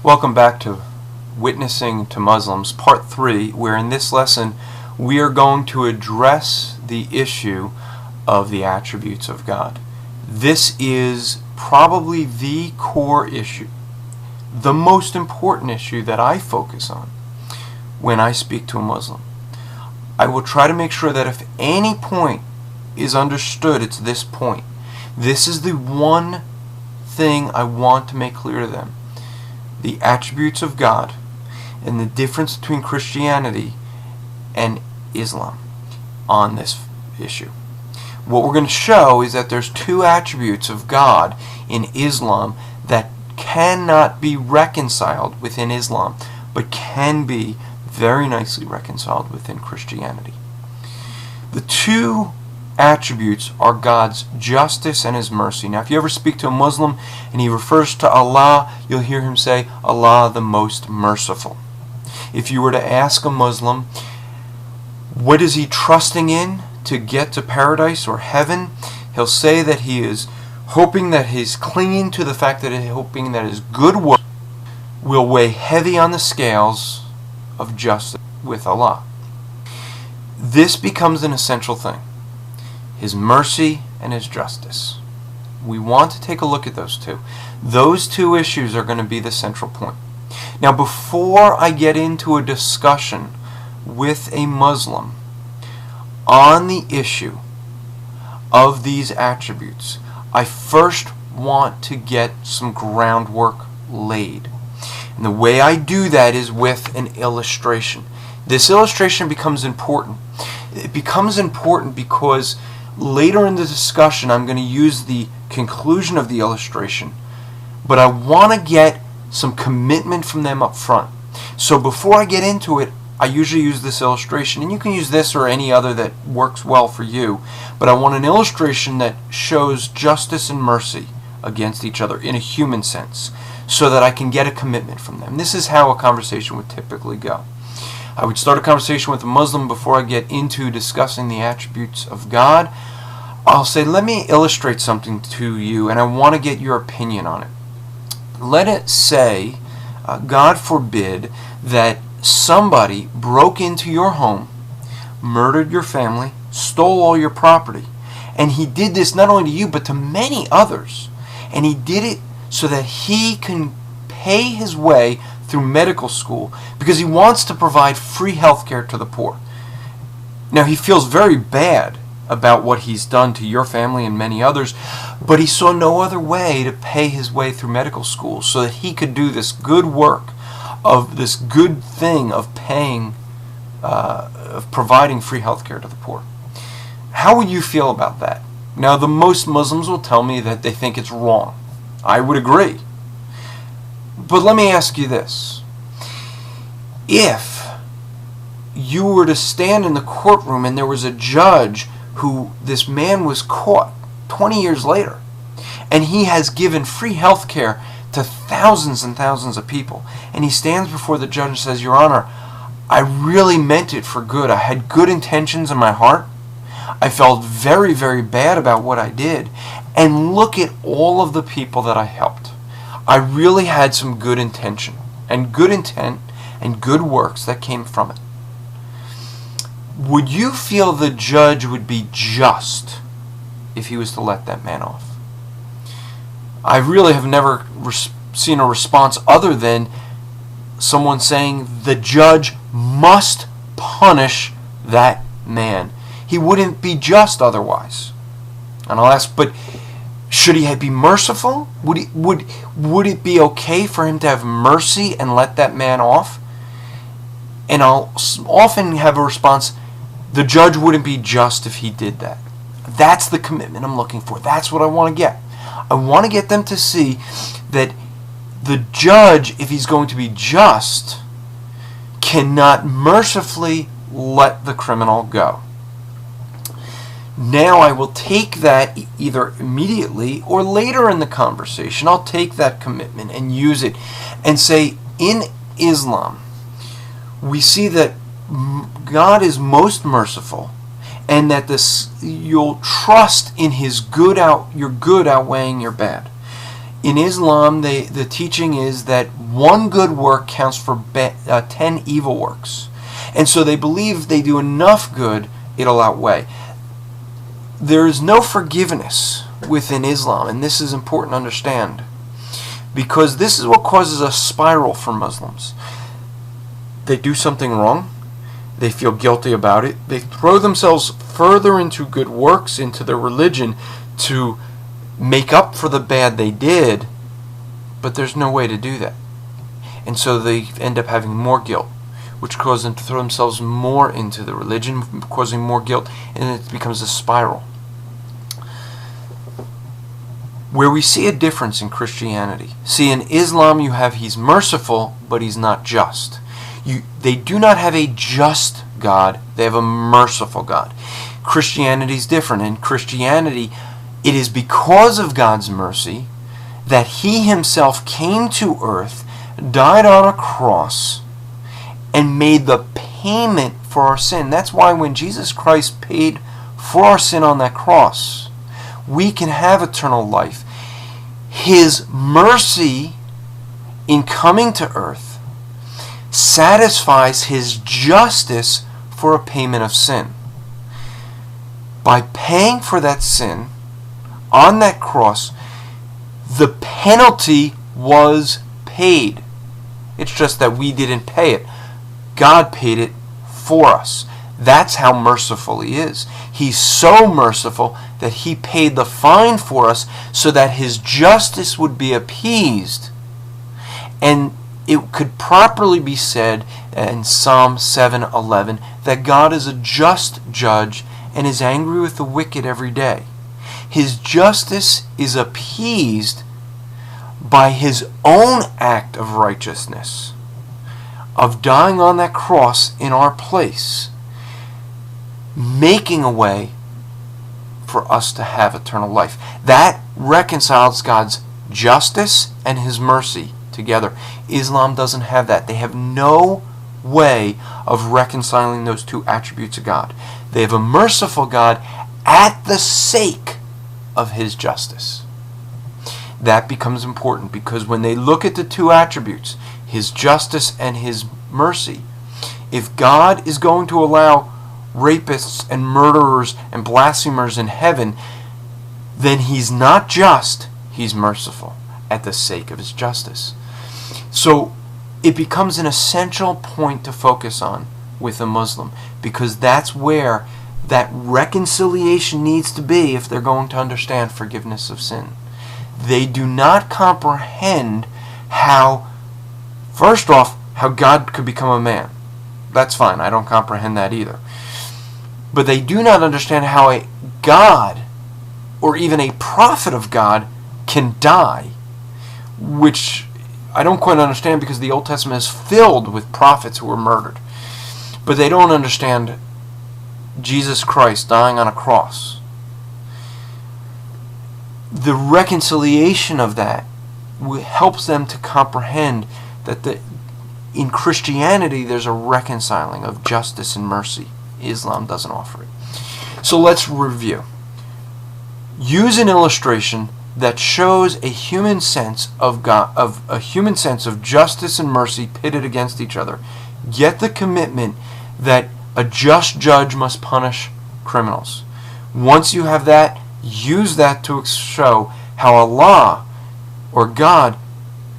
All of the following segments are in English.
Welcome back to Witnessing to Muslims, Part 3, where in this lesson we are going to address the issue of the attributes of God. This is probably the core issue, the most important issue that I focus on when I speak to a Muslim. I will try to make sure that if any point is understood, it's this point. This is the one thing I want to make clear to them. The attributes of God and the difference between Christianity and Islam on this issue. What we're going to show is that there's two attributes of God in Islam that cannot be reconciled within Islam, but can be very nicely reconciled within Christianity. The two attributes are God's justice and His mercy. Now, if you ever speak to a Muslim and he refers to Allah, you'll hear him say, Allah the most merciful. If you were to ask a Muslim, what is he trusting in to get to paradise or heaven, he'll say that he is hoping, that he's clinging to the fact that he's hoping that his good work will weigh heavy on the scales of justice with Allah. This becomes an essential thing. His mercy and His justice. We want to take a look at those two. Those two issues are going to be the central point. Now, before I get into a discussion with a Muslim on the issue of these attributes, I first want to get some groundwork laid. And the way I do that is with an illustration. This illustration becomes important. It becomes important because later in the discussion I'm going to use the conclusion of the illustration, but I want to get some commitment from them up front. So before I get into it, I usually use this illustration, and you can use this or any other that works well for you, but I want an illustration that shows justice and mercy against each other in a human sense, so that I can get a commitment from them. This is how a conversation would typically go. I would start a conversation with a Muslim before I get into discussing the attributes of God. I'll say, let me illustrate something to you, and I want to get your opinion on it. Let it say, God forbid, that somebody broke into your home, murdered your family, stole all your property, and he did this not only to you, but to many others. And he did it so that he can pay his way through medical school because he wants to provide free health care to the poor. Now, he feels very bad about what he's done to your family and many others, but he saw no other way to pay his way through medical school so that he could do this good work of this good thing of paying, of providing free health care to the poor. How would you feel about that? Now, the most Muslims will tell me that they think it's wrong. I would agree. But let me ask you this. If you were to stand in the courtroom and there was a judge who this man was caught 20 years later, and he has given free health care to thousands and thousands of people, and he stands before the judge and says, Your Honor, I really meant it for good. I had good intentions in my heart. I felt very, very bad about what I did. And look at all of the people that I helped. I really had some good intention and good intent and good works that came from it. Would you feel the judge would be just if he was to let that man off? I really have never seen a response other than someone saying the judge must punish that man. He wouldn't be just otherwise. And I'll ask, but should he be merciful? Would it be okay for him to have mercy and let that man off? And I'll often have a response, the judge wouldn't be just if he did that. That's the commitment I'm looking for. That's what I want to get. I want to get them to see that the judge, if he's going to be just, cannot mercifully let the criminal go. Now I will take that either immediately or later in the conversation. I'll take that commitment and use it and say, in Islam, we see that God is most merciful, and that you'll trust in His good, your good outweighing your bad. In Islam, the teaching is that one good work counts for 10 evil works. And so they believe if they do enough good, it'll outweigh. There is no forgiveness within Islam, and this is important to understand, because this is what causes a spiral for Muslims. They do something wrong, they feel guilty about it, they throw themselves further into good works, into their religion, to make up for the bad they did, but there's no way to do that. And so they end up having more guilt, which causes them to throw themselves more into the religion, causing more guilt, and it becomes a spiral. Where we see a difference in Christianity. See, in Islam you have He's merciful, but He's not just. They do not have a just God, they have a merciful God. Christianity is different. In Christianity, it is because of God's mercy that He Himself came to earth, died on a cross, and made the payment for our sin. That's why when Jesus Christ paid for our sin on that cross, we can have eternal life. His mercy in coming to earth satisfies His justice for a payment of sin. By paying for that sin on that cross, the penalty was paid. It's just that we didn't pay it. God paid it for us. That's how merciful He is. He's so merciful that He paid the fine for us so that His justice would be appeased. And it could properly be said in Psalm 7:11 that God is a just judge and is angry with the wicked every day. His justice is appeased by His own act of righteousness, of dying on that cross in our place, making a way for us to have eternal life. That reconciles God's justice and His mercy together. Islam doesn't have that. They have no way of reconciling those two attributes of God. They have a merciful God at the sake of His justice. That becomes important because when they look at the two attributes, His justice and His mercy, if God is going to allow rapists and murderers and blasphemers in heaven, then He's not just, He's merciful at the sake of His justice. So it becomes an essential point to focus on with a Muslim, because that's where that reconciliation needs to be if they're going to understand forgiveness of sin. They do not comprehend how, first off, how God could become a man. That's fine, I don't comprehend that either. But they do not understand how a God, or even a prophet of God, can die, which I don't quite understand because the Old Testament is filled with prophets who were murdered. But they don't understand Jesus Christ dying on a cross. The reconciliation of that helps them to comprehend that in Christianity there's a reconciling of justice and mercy. Islam doesn't offer it. So let's review. Use an illustration that shows a human sense of God, of a human sense of justice and mercy pitted against each other. Get the commitment that a just judge must punish criminals. Once you have that, use that to show how Allah or God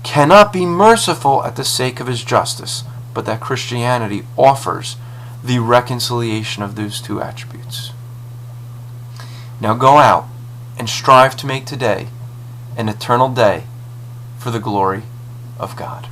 cannot be merciful at the sake of His justice, but that Christianity offers the reconciliation of those two attributes. Now go out and strive to make today an eternal day for the glory of God.